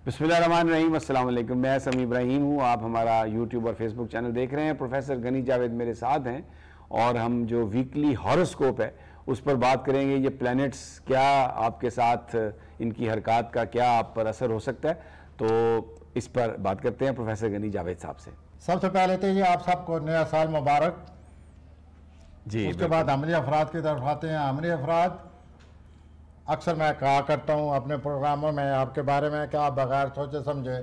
बिस्मिल्लाहिर्रहमानिर्रहीम, अस्सलाम वालेकुम। मैं समी इब्राहिम हूँ। आप हमारा यूट्यूब और फेसबुक चैनल देख रहे हैं। प्रोफेसर गनी जावेद मेरे साथ हैं और हम जो वीकली हॉरोस्कोप है उस पर बात करेंगे। ये प्लैनेट्स क्या आपके साथ, इनकी हरकत का क्या आप पर असर हो सकता है, तो इस पर बात करते हैं प्रोफेसर गनी जावेद साहब से। सबसे पहले तो ये आप सबको नया साल मुबारक जी। उसके बाद अमली अफराद की तरफ आते हैं। अमली अफराद अक्सर मैं कहा करता हूँ अपने प्रोग्रामों में आपके बारे में कि आप बगैर सोचे समझे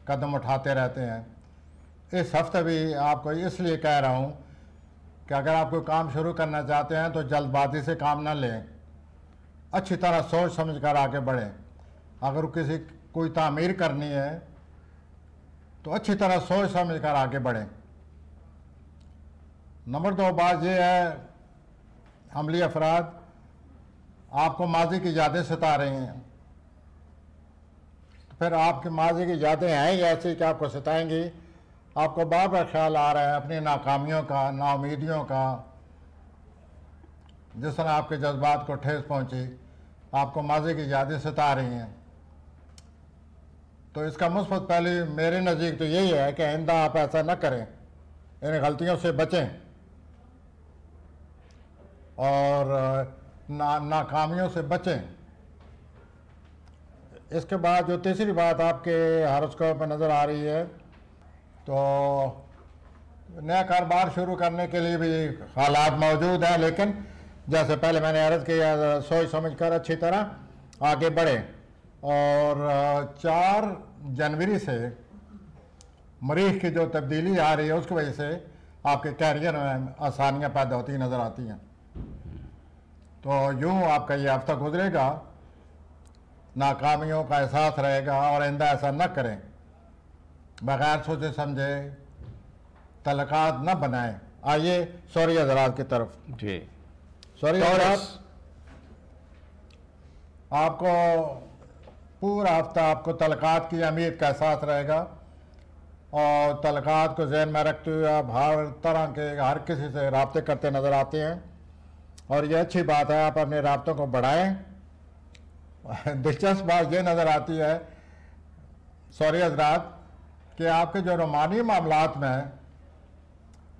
कदम उठाते रहते हैं। इस हफ्ते भी आपको इसलिए कह रहा हूँ कि अगर आप कोई काम शुरू करना चाहते हैं तो जल्दबाजी से काम ना लें, अच्छी तरह सोच समझ कर आगे बढ़ें। अगर किसी कोई तामीर करनी है तो अच्छी तरह सोच समझ कर आगे बढ़ें। नंबर 2 बात यह है, अमली अफराद आपको माजी की यादें सता रही हैं, तो फिर आपकी माजी की यादें हैं ही ऐसी कि आपको सताएंगी। आपको बार बार ख्याल आ रहा है अपनी नाकामियों का, नाउमीदियों का, जिस तरह आपके जज्बात को ठेस पहुंची, आपको माजी की यादें सता रही हैं। तो इसका मुस्बत पहलू मेरे नज़दीक तो यही है कि आइंदा आप ऐसा न करें, इन गलतियों से बचें और नाकामियों से बचें। इसके बाद जो तीसरी बात आपके हॉरोस्कोप में नज़र आ रही है, तो नया कारोबार शुरू करने के लिए भी हालात मौजूद हैं, लेकिन जैसे पहले मैंने अर्ज़ किया, सोच समझ कर अच्छी तरह आगे बढ़ें। और 4 जनवरी से मरीख की जो तब्दीली आ रही है उसकी वजह से आपके कैरियर में आसानियाँ पैदा होती नज़र आती हैं। तो यूँ आपका ये हफ्ता गुजरेगा, नाकामियों का एहसास रहेगा और आइंदा ऐसा न करें, बगैर सोचे समझे तलकात न बनाएं। आइए सॉरी हज़रात की तरफ। जी। सॉरी हज़रात, आपको पूरा हफ्ता आपको तलकात की अहमियत का एहसास रहेगा और तलकात को जहन में रखते हुए आप हर तरह के हर किसी से राब्ते करते नज़र आते हैं और ये अच्छी बात है, आप अपने राब्तों को बढ़ाएं। दिलचस्प बात ये नज़र आती है सॉरी हज़रात कि आपके जो रोमानी मामलात में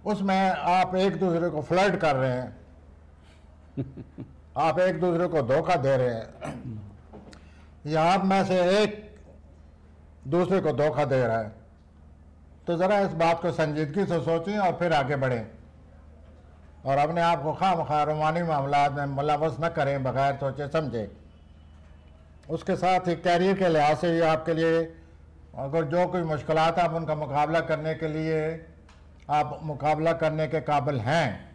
उसमें आप एक दूसरे को फ्लर्ट कर रहे हैं, आप एक दूसरे को धोखा दे रहे हैं, या आप में से एक दूसरे को धोखा दे रहा है। तो ज़रा इस बात को संजीदगी से सोचें और फिर आगे बढ़ें और अपने आप को खामखा रोमानी मामलात में मुलव्वस न करें बगैर सोचे समझे। उसके साथ ही कैरियर के लिहाज से भी आपके लिए अगर जो कोई मुश्किलात आप उनका मुकाबला करने के लिए आप मुकाबला करने के काबिल हैं,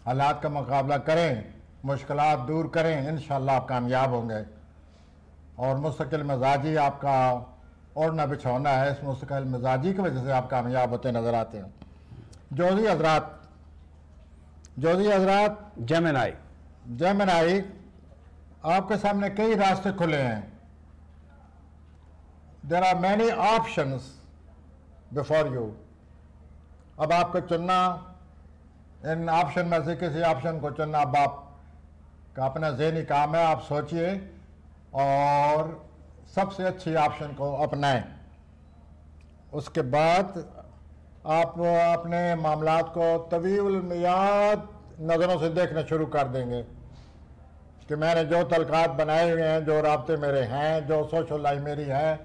हालात का मुकाबला करें, मुश्किलात दूर करें, इंशाअल्लाह आप कामयाब होंगे। और मुस्तकिल मिजाजी आपका ओढ़ना बिछौना है, इस मुस्तकिल मिजाजी की वजह से आप कामयाब होते नज़र आते हैं। जोजी हज़रात, जेमिनी, आपके सामने कई रास्ते खुले हैं। There are many options before you. अब आपको चुनना, इन ऑप्शन में से किसी ऑप्शन को चुनना अब आपका अपना ज़हनी काम है। आप सोचिए और सबसे अच्छी ऑप्शन को अपनाएं। उसके बाद आप अपने मामलात को तवील मियाद नज़रों से देखना शुरू कर देंगे कि मैंने जो तलकात बनाए हुए हैं, जो राब्ते मेरे हैं, जो सोशल लाइफ मेरी है,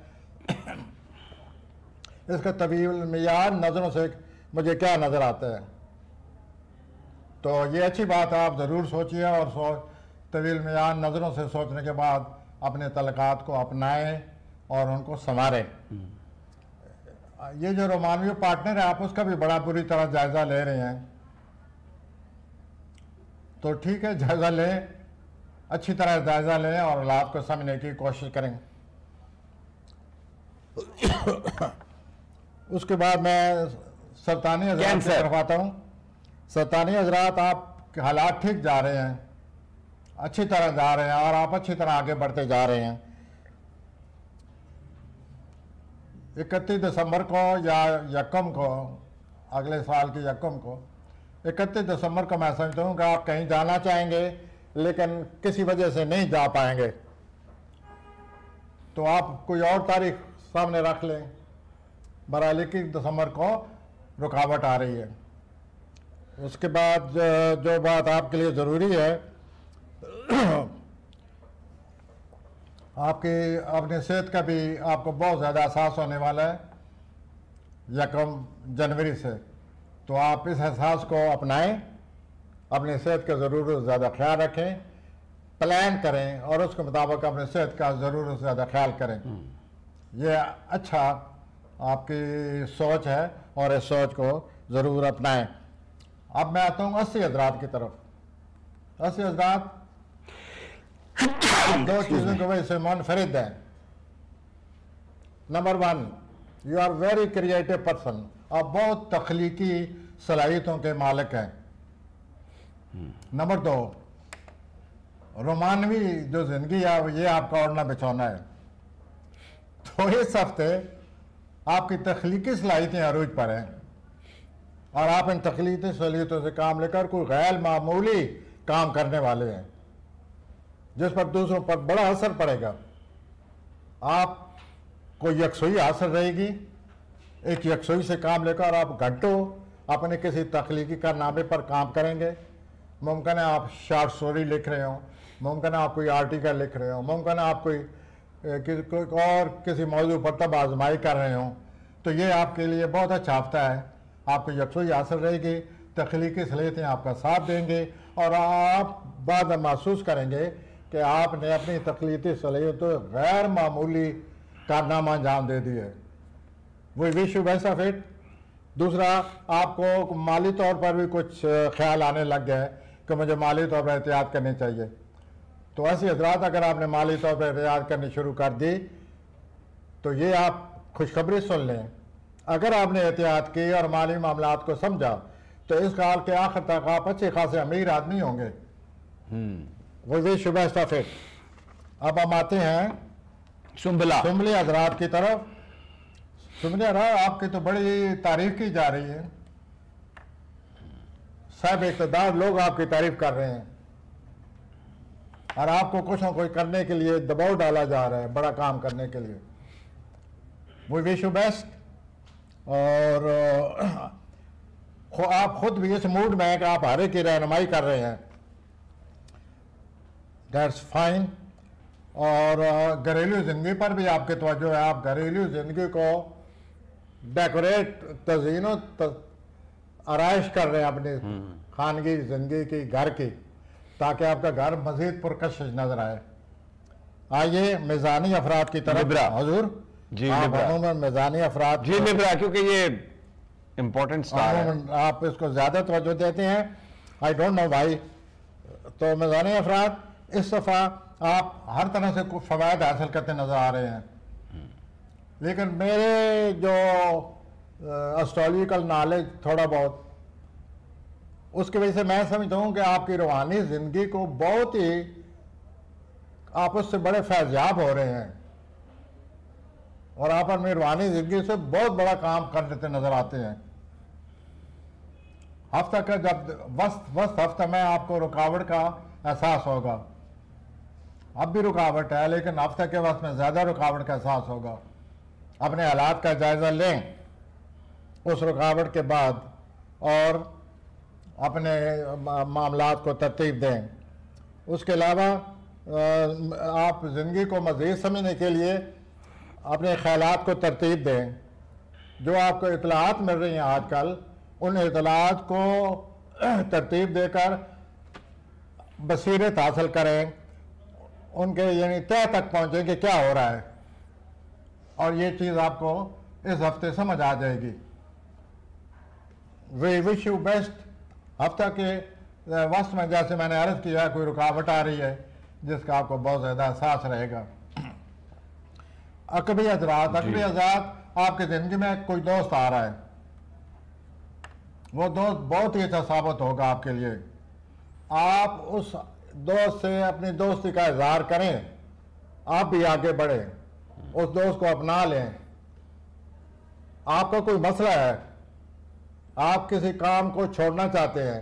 इसका तवील मियाद नज़रों से मुझे क्या नज़र आता है। तो ये अच्छी बात है, आप ज़रूर सोचिए और तवील मियाद नज़रों से सोचने के बाद अपने तलकात को अपनाएं और उनको संवारें। ये जो रोमानवी पार्टनर है आप उसका भी बड़ा बुरी तरह जायज़ा ले रहे हैं, तो ठीक है, जायज़ा लें, अच्छी तरह जायज़ा लें और हालात को समझने की कोशिश करें। उसके बाद मैं सरतानी हज़रात की तरफ आता हूँ। सरतानी हज़रात, आप हालात ठीक जा रहे हैं, अच्छी तरह जा रहे हैं और आप अच्छी तरह आगे बढ़ते जा रहे हैं। 31 दिसंबर को या यकम को, अगले साल की यकम को, 31 दिसंबर को मैं समझता हूँ कि आप कहीं जाना चाहेंगे लेकिन किसी वजह से नहीं जा पाएंगे, तो आप कोई और तारीख सामने रख लें। बहरहाल 21 दिसंबर को रुकावट आ रही है। उसके बाद जो बात आपके लिए ज़रूरी है, आपकी अपनी सेहत का भी आपको बहुत ज़्यादा एहसास होने वाला है 1 जनवरी से। तो आप इस एहसास को अपनाएं, अपनी सेहत का ज़रूर से ज़्यादा ख्याल रखें, प्लान करें और उसके मुताबिक अपनी सेहत का ज़रूर से ज़्यादा ख्याल करें। ये अच्छा आपकी सोच है और इस सोच को ज़रूर अपनाएं। अब मैं आता हूँ 80 हज़रात की तरफ। 80 हज़रात 2 चीज़ों की वजह से मुनफरिद हैं। Number 1, you are very creative person. आप बहुत तख्लीकी सलाहियतों के मालिक हैं। नंबर 2, रोमानवी जो ज़िंदगी है ये आपका ओढ़ना बिछौना है। तो इस हफ्ते आपकी तख्लीकी सलाहियतें अरूज पर हैं और आप इन तख्लीकी सलाहियतों से काम लेकर कोई गैर मामूली काम करने वाले हैं जिस पर दूसरों पर बड़ा असर पड़ेगा। आपको यकसुई हासिल रहेगी। एक यकसुई से काम लेकर आप घंटों अपने किसी तख्लीकी कारनामे पर काम करेंगे। मुमकिन है आप शॉर्ट स्टोरी लिख रहे हो, मुमकिन है आप कोई आर्टिकल लिख रहे हो, मुमकिन है आप कोई और किसी मौजू पर तब आजमाई कर रहे हो। तो ये आपके लिए बहुत अच्छा हफ्ता है। आपको यकसुई हासिल रहेगी, तख्लीकी सलाहियतें आपका साथ देंगे और आप बाद में महसूस करेंगे कि आपने अपनी तख्लीकी सलाहियतों गैर मामूली कारनामा अंजाम दे दिए। वो wish you best of it. दूसरा, आपको माली तौर पर भी कुछ ख्याल आने लग गया है कि मुझे माली तौर पर एहतियात करनी चाहिए। तो 80 हज़रात अगर आपने माली तौर पर एहतियात करनी शुरू कर दी तो ये आप खुशखबरी सुन लें। अगर आपने एहतियात की और माली मामलात को समझा तो इस साल के आखिर तक आप अच्छे खासे अमीर आदमी होंगे। वो wish you best of it. अब हम आते हैं सुम्बली हज़रात की तरफ। सुम्बली हज़रात आपकी तो बड़ी तारीफ की जा रही है। सब इक़्तिदार लोग आपकी तारीफ कर रहे हैं और आपको कुछ न कुछ करने के लिए दबाव डाला जा रहा है, बड़ा काम करने के लिए। वो विश यू बेस्ट। और आप खुद भी इस मूड में हैं कि आप हर एक की रहनुमाई कर रहे हैं। That's fine. और घरेलू ज़िंदगी पर भी आपकी तवज्जो है। आप घरेलू ज़िंदगी को डेकोरेट, तज़ीन आराइश कर रहे हैं अपनी खानगी ज़िंदगी की, घर की, ताकि आपका घर मज़ीद पुरकशिश नजर आए। आइए मिज़ानी अफराद की तरफ। हजूर जी, मिज़ानी अफराद जी लिब्रा, क्योंकि ये इम्पोर्टेंट स्टार है। आप इसको ज़्यादा तवज्जो देते हैं, आई डोंट नो वाई। तो मिज़ानी अफराद इस दफ़ा आप हर तरह से कुछ फ़वायद हासिल करते नज़र आ रहे हैं। लेकिन मेरे जो एस्ट्रोलॉजिकल नॉलेज थोड़ा बहुत, उसकी वजह से मैं समझता हूँ कि आपकी रूहानी ज़िंदगी को बहुत ही आप उससे बड़े फैज़याब हो रहे हैं और आप अपनी रूहानी ज़िंदगी से बहुत बड़ा काम कर लेते नज़र आते हैं। हफ्ता का जब वस्त हफ्ता में आपको रुकावट का एहसास होगा। अब भी रुकावट है लेकिन हफ्ते के वक्त में ज़्यादा रुकावट का एहसास होगा। अपने हालात का जायज़ा लें उस रुकावट के बाद और अपने मामलात को तरतीब दें। उसके अलावा आप ज़िंदगी को मज़ीद समझने के लिए अपने ख़यालात को तरतीब दें। जो आपको इत्तलाआत मिल रही हैं आजकल, उन इत्तलाआत को तरतीब देकर बसीरत हासिल करें, उनके यानी तह तक पहुँचें कि क्या हो रहा है, और ये चीज़ आपको इस हफ्ते समझ आ जाएगी। We wish you best. हफ्ता के वक्त में जैसे मैंने अर्ज़ किया कोई रुकावट आ रही है जिसका आपको बहुत ज़्यादा एहसास रहेगा। अकबी हज़रात आपकी ज़िंदगी में कोई दोस्त आ रहा है, वो दोस्त बहुत ही अच्छा साबित होगा आपके लिए। आप उस दोस्त से अपनी दोस्ती का इजहार करें, आप भी आगे बढ़ें, उस दोस्त को अपना लें। आपका कोई मसला है, आप किसी काम को छोड़ना चाहते हैं,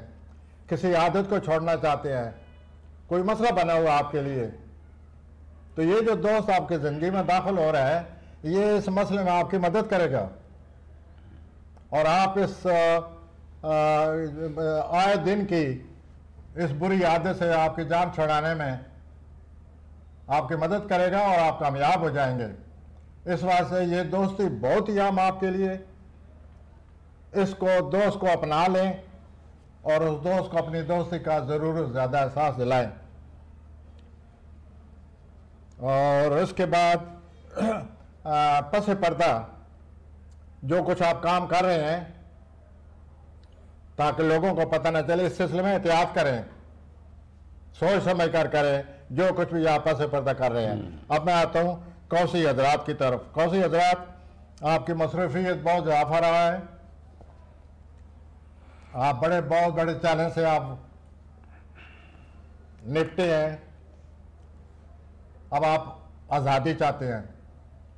किसी आदत को छोड़ना चाहते हैं, कोई मसला बना हुआ आपके लिए, तो ये जो दोस्त आपकी ज़िंदगी में दाखिल हो रहा है ये इस मसले में आपकी मदद करेगा और आप इस आए दिन की इस बुरी आदत से आपकी जान छुड़ाने में आपकी मदद करेगा और आप कामयाब हो जाएंगे। इस वास्ते ये दोस्ती बहुत ही आम आपके लिए, इसको दोस्त को अपना लें और उस दोस्त को अपनी दोस्ती का ज़रूर ज़्यादा एहसास दिलाएं। और उसके बाद पसे पर्दा जो कुछ आप काम कर रहे हैं ताकि लोगों को पता न चले, इस सिलसिले में एहतियात करें, सोच समझ कर करें जो कुछ भी आप पसे पर्दा कर रहे हैं। अब मैं आता हूँ कौसी हजरात की तरफ। कौसी हजरात, आपकी मसरूफियत बहुत इजाफा रहा है, आप बहुत बड़े चैलेंज से आप निपटे हैं। अब आप आज़ादी चाहते हैं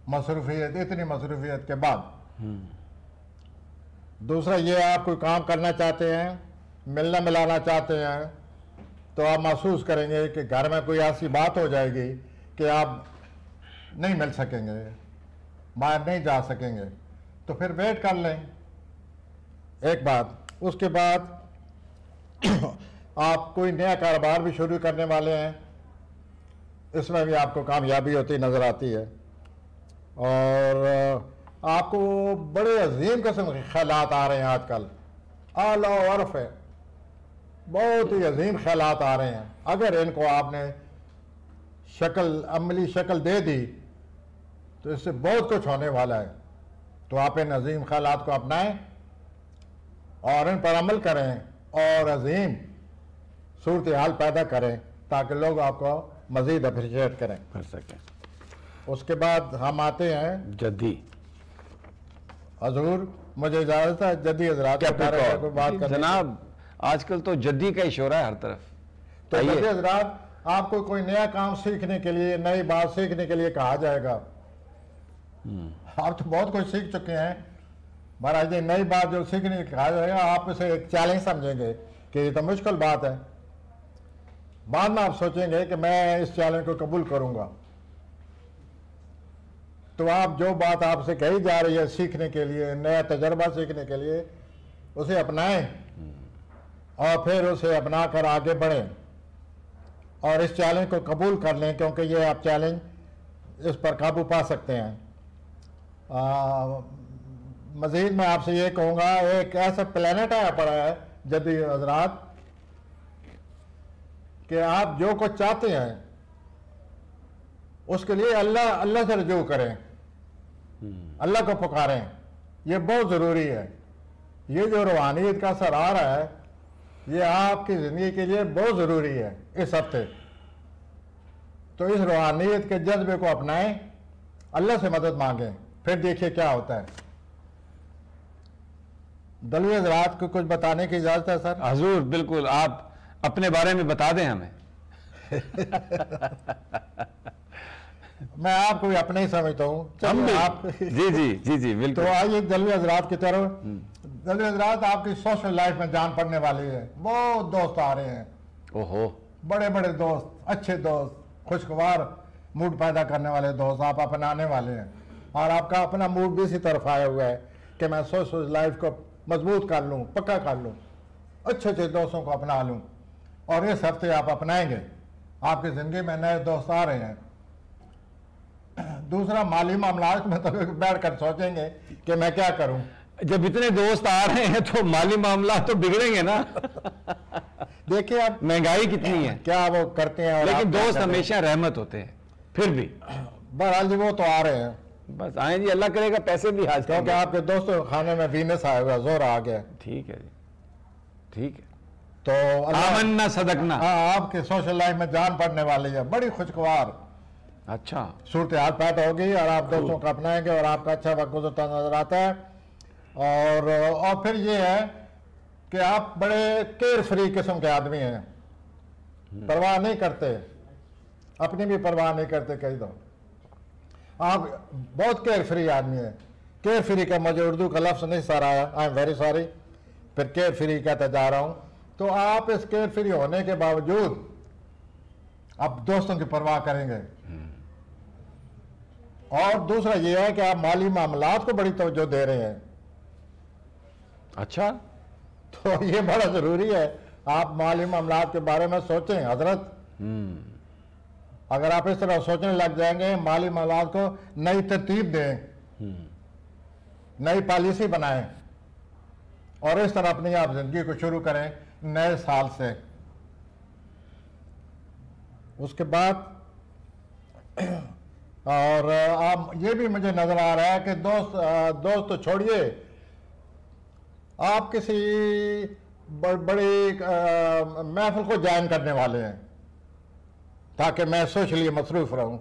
मसरूफियत, इतनी मसरूफियत के बाद। दूसरा ये, आप कोई काम करना चाहते हैं, मिलना मिलाना चाहते हैं, तो आप महसूस करेंगे कि घर में कोई ऐसी बात हो जाएगी कि आप नहीं मिल सकेंगे, बाहर नहीं जा सकेंगे, तो फिर वेट कर लें, एक बात। उसके बाद आप कोई नया कारोबार भी शुरू करने वाले हैं, इसमें भी आपको कामयाबी होती नज़र आती है और आपको बड़े अजीम किस्म के ख्यालात आ रहे हैं आजकल, आला अर्फ है, बहुत ही अजीम ख्यालात आ रहे हैं। अगर इनको आपने अमली शक्ल दे दी तो इससे बहुत कुछ होने वाला है। तो आप इन अजीम ख्यालात को अपनाएं और इन पर अमल करें और अजीम सूरत हाल पैदा करें ताकि लोग आपको मज़ीद अप्रिशिएट करें कर सकें। उसके बाद हम आते हैं जद्दी। हजूर, मुझे इजाज़त है जद्दी हजरात के बारे में कोई बात करने। जनाब, आजकल तो जद्दी का ही शोर है हर तरफ। तो जद्दी हजरात, आपको कोई नया काम सीखने के लिए, नई बात सीखने के लिए कहा जाएगा। आप तो बहुत कुछ सीख चुके हैं, महाराज, ये नई बात जो सीखने के लिए कहा जाएगा, आप इसे एक चैलेंज समझेंगे कि ये तो मुश्किल बात है। बाद में आप सोचेंगे कि मैं इस चैलेंज को कबूल करूंगा। तो आप जो बात आपसे कही जा रही है सीखने के लिए, नया तजर्बा सीखने के लिए, उसे अपनाएं और फिर उसे अपना कर आगे बढ़ें और इस चैलेंज को कबूल कर लें, क्योंकि ये आप चैलेंज इस पर काबू पा सकते हैं। मज़ीद मैं आपसे ये कहूँगा, एक ऐसा प्लेनेट आया पड़ा है जद्दी हजरात कि आप जो कुछ चाहते हैं उसके लिए अल्लाह से रजू करें, अल्लाह को पुकारें। ये बहुत ज़रूरी है। ये जो रूहानियत का असर आ रहा है, ये आपकी ज़िंदगी के लिए बहुत ज़रूरी है इस हफ्ते। तो इस रूहानियत के जज्बे को अपनाएं, अल्लाह से मदद मांगें, फिर देखिए क्या होता है। दलवी हज़रात को कुछ बताने की इजाज़त है सर? हजूर, बिल्कुल, आप अपने बारे में बता दें हमें। मैं आपको भी अपने ही समझता हूँ। हम भी आप जी जी जी जी बिल्कुल। तो आइए दलवी हजरात की तरफ। दलवी हजरात, आपकी सोशल लाइफ में जान पड़ने वाली है। बहुत दोस्त आ रहे हैं, ओहो, बड़े बड़े दोस्त, अच्छे दोस्त, खुशगवार मूड पैदा करने वाले दोस्त आप अपनाने वाले हैं और आपका अपना मूड भी इसी तरफ आया हुआ है कि मैं सोशल लाइफ को मजबूत कर लूँ, पक्का कर लूँ, अच्छे अच्छे दोस्तों को अपना लूँ। और इस हफ्ते आप अपनाएंगे, आपकी ज़िंदगी में नए दोस्त आ रहे हैं। दूसरा, माली मामलात में तो बैठ कर सोचेंगे कि मैं क्या करूं। जब इतने दोस्त आ रहे हैं तो माली मामला तो बिगड़ेंगे ना। देखिए आप महंगाई कितनी है, क्या वो करते हैं। और लेकिन दोस्त हमेशा रहमत होते हैं। फिर भी बहरहाल जी वो तो आ रहे हैं, बस आए जी, अल्लाह करेगा पैसे भी हाजिर, क्योंकि आपके दोस्तों के खाने में वीनस आया हुआ, जोर आ गया। ठीक है जी, ठीक है। तो आमन्ना सदकना। हाँ, आपके सोशल लाइफ में जान पड़ने वाली है, बड़ी खुशगवार अच्छा सूरत हाल पैदा होगी और आप दोस्तों को अपनाएंगे और आपका अच्छा वक्त गुजरता नजर आता है। और फिर ये है कि आप बड़े केयर फ्री किस्म के आदमी हैं, परवाह नहीं करते, अपनी भी परवाह नहीं करते। कहीं तो आप बहुत केयर फ्री आदमी हैं। केयर फ्री का मुझे उर्दू का लफ्ज़ नहीं सर आया, आई एम वेरी सॉरी, फिर केयर फ्री कहता जा रहा हूँ। तो आप इस केयर फ्री होने के बावजूद आप दोस्तों की परवाह करेंगे और दूसरा ये है कि आप माली मामलात को बड़ी तवज्जो दे रहे हैं। अच्छा, तो ये बड़ा जरूरी है, आप माली मामलात के बारे में सोचें हजरत। अगर आप इस तरह सोचने लग जाएंगे, माली मामलात को नई तरतीब दें, नई पॉलिसी बनाएं और इस तरह अपनी आप जिंदगी को शुरू करें नए साल से। उसके बाद और आप ये भी मुझे नजर आ रहा है कि दोस्त तो छोड़िए, आप किसी बड़ी महफिल को ज्वाइन करने वाले हैं ताकि मैं सोशली मसरूफ रहूं।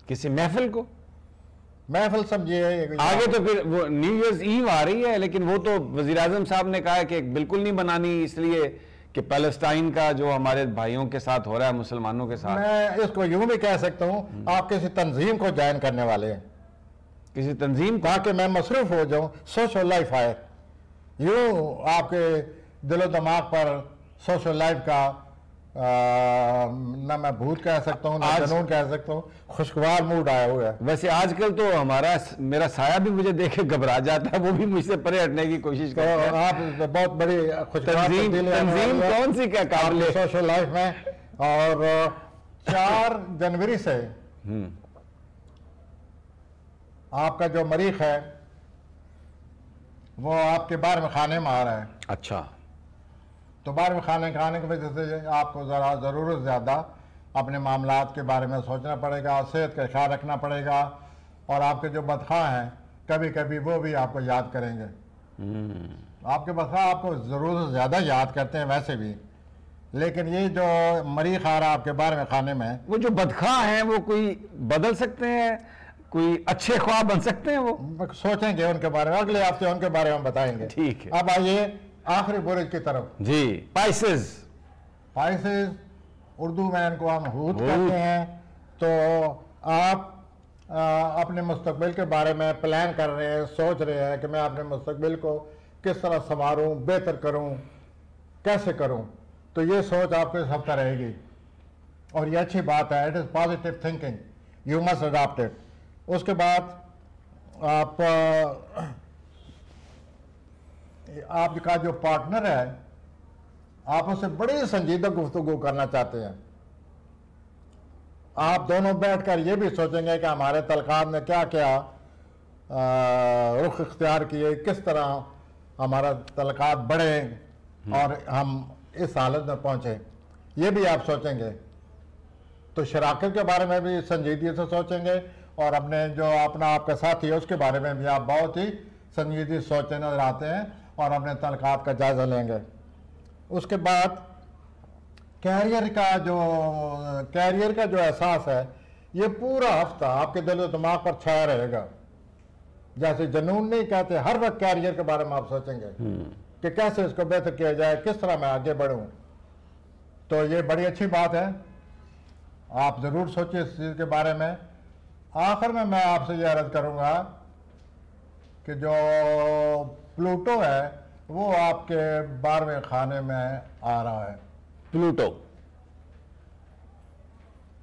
किसी महफिल समझिए, आगे तो फिर वो न्यू ईयर्स ईव आ रही है, लेकिन वो तो वजीर आजम साहब ने कहा है कि बिल्कुल नहीं बनानी, इसलिए कि पैलेस्टाइन का जो हमारे भाइयों के साथ हो रहा है, मुसलमानों के साथ। मैं इसको यूं भी कह सकता हूं, आप किसी तंजीम को ज्वाइन करने वाले हैं, किसी तंजीम, ताकि मैं मसरूफ हो जाऊं, सोशल लाइफ आए। यूं आपके दिलो दिमाग पर सोशल लाइफ का ना मैं भूत कह सकता हूँ, ना जुनून कह सकता हूँ, खुशगवार मूड आया हुआ है। वैसे आजकल तो मेरा साया भी मुझे देख के घबरा जाता है, वो भी मुझसे परे हटने की कोशिश करता है। तो आप बहुत बड़ी तंजीम कौन सी क्या काबिल सोशल लाइफ में। और 4 जनवरी से आपका जो मरीख है वो आपके बार में खाने में आ रहा है। अच्छा, तो बार में खाने की वजह से आपको ज़रा ज़रूरत से ज़्यादा अपने मामलात के बारे में सोचना पड़ेगा, सेहत का ख्याल रखना पड़ेगा, और आपके जो बदखा हैं कभी कभी वो भी आपको याद करेंगे। आपके बदखा आपको ज़रूरत से ज़्यादा याद करते हैं वैसे भी, लेकिन ये जो मरीख आ रहा है आपके बारे में खाने में, वो जो बदखा हैं वो कोई बदल सकते हैं, कोई अच्छे ख्वाब बन सकते हैं, वो सोचेंगे उनके बारे में, अगले हफ्ते उनके बारे में बताएंगे। ठीक है, अब आइए आखिरी बुरुज की तरफ जी। पाइसेस उर्दू में इनको हम हूत कहते हैं। तो आप अपने मुस्तकबिल के बारे में प्लान कर रहे हैं, सोच रहे हैं कि मैं अपने मुस्तकबिल को किस तरह संवारूं, बेहतर करूं, कैसे करूं, तो ये सोच आपको इस हफ्ता रहेगी और ये अच्छी बात है। It is positive thinking, you must adopt it. उसके बाद आपका जो पार्टनर है, आप उससे बड़ी संजीदा गुफ्तगू करना चाहते हैं। आप दोनों बैठकर ये भी सोचेंगे कि हमारे तलकात ने क्या क्या रुख इख्तियार किए, किस तरह हमारा तलकात बढ़े और हम इस हालत में पहुंचे, ये भी आप सोचेंगे। तो शराकत के बारे में भी संजीदगी से सोचेंगे और अपने जो अपना आपका साथी है उसके बारे में भी आप बहुत ही संजीदगी सोचते नजर आते हैं और अपने तलकात का जायजा लेंगे। उसके बाद कैरियर का जो एहसास है, ये पूरा हफ्ता आपके दिल और दिमाग पर छाया रहेगा। जैसे जुनून नहीं कहते, हर वक्त कैरियर के बारे में आप सोचेंगे कि कैसे इसको बेहतर किया जाए, किस तरह मैं आगे बढ़ूं। तो ये बड़ी अच्छी बात है, आप जरूर सोचिए इस चीज के बारे में। आखिर में मैं आपसे ये अर्ज करूंगा कि जो प्लूटो है वो आपके 12वें खाने में आ रहा है।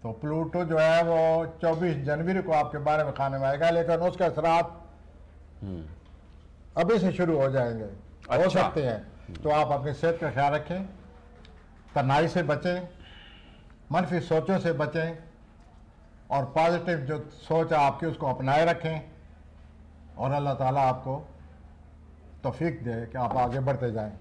तो प्लूटो जो है वो 24 जनवरी को आपके 12वें खाने में आएगा, लेकिन उसके असरात अभी से शुरू हो जाएंगे। अच्छा। हो सकते हैं। तो आप अपनी सेहत का ख्याल रखें, तनाई से बचें, मनफी सोचों से बचें और पॉजिटिव जो सोच है आपकी उसको अपनाए रखें और अल्लाह ताला आपको तौफीक दे कि आप आगे बढ़ते जाएं।